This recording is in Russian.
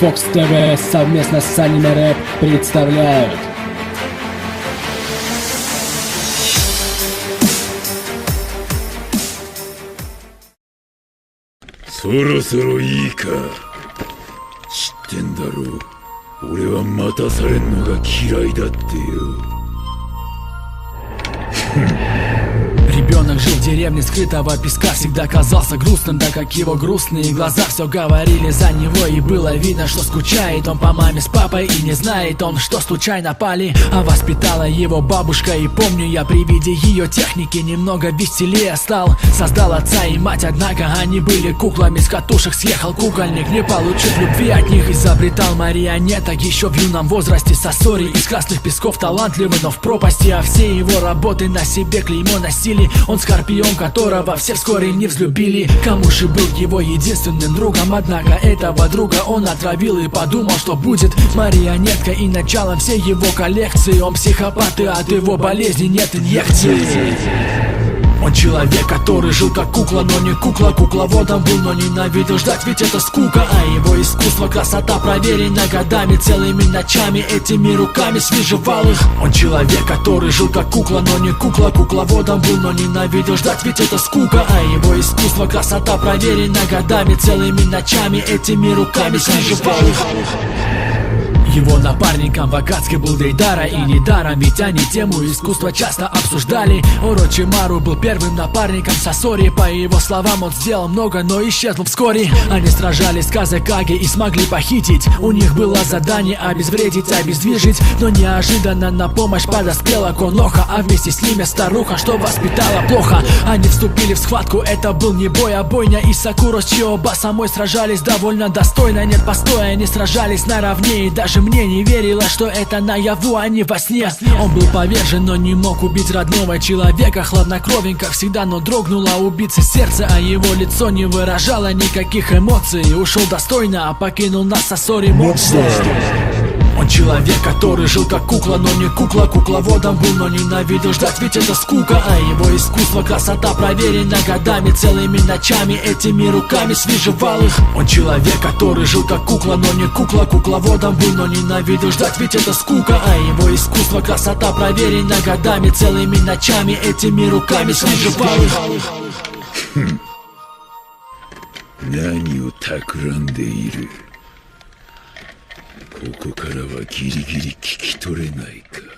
Fox TV совместно с Anime Rap представляют. Соророいいか。知ってんだろう。俺は待たされんのが嫌いだってよ。Ребенок жил в деревне скрытого песка, всегда казался грустным, так как его грустные глаза все говорили за него. И было видно, что скучает он по маме с папой, и не знает он, что случайно пали. А воспитала его бабушка, и помню я при виде ее техники немного веселее стал. Создал отца и мать, однако они были куклами, с катушек съехал кукольник, не получив любви от них. Изобретал марионеток еще в юном возрасте. Сосори из красных песков талантливый, но в пропасти, а все его работы на себе клеймо носили. Он скорпион, которого все вскоре не взлюбили. Кому же был его единственным другом, однако этого друга он отравил и подумал, что будет марионеткой и началом всей его коллекции. Он психопат, и от его болезни нет инъекций. Он человек, который жил как кукла, но не кукла. Кукловодом был, но ненавидел ждать, ведь это скука. А его искусство, красота проверена годами, целыми ночами этими руками свежевал их. Он человек, который жил как кукла, но не кукла. Кукловодом был, но ненавидел ждать, ведь это скука. А его искусство, красота проверена годами, целыми ночами этими руками свежевал их. Его напарником в Акацке был Дейдара, и недаром, ведь они тему искусства часто обсуждали. Орочимару был первым напарником Сосори. По его словам, он сделал много, но исчезнул вскоре. Они сражались с Казекаге и смогли похитить. У них было задание обезвредить, обездвижить. Но неожиданно на помощь подоспела Коноха, а вместе с ними старуха, что воспитала плохо. Они вступили в схватку, это был не бой, а бойня. И Сакура с Чиоба самой сражались довольно достойно. Нет постоя, они сражались наравне, и даже мне не верила, что это наяву, а не во сне. Он был повержен, но не мог убить родного человека. Хладнокровен, как всегда, но дрогнуло убийце сердце, а его лицо не выражало никаких эмоций. Ушел достойно, а покинул нас Сосори монстр. Он человек, который жил как кукла, но не кукла. Кукловодом был, но ненавидел ждать, ведь это скука. А его искусство, красота проверена годами, целыми ночами этими руками свежевал их. Он человек, который жил как кукла, но не кукла. Кукловодом был, но ненавидел ждать, ведь это скука. А его искусство, красота проверена годами, целыми ночами этими руками свежевал их. 何を企んでいる。ここからはギリギリ聞き取れないか。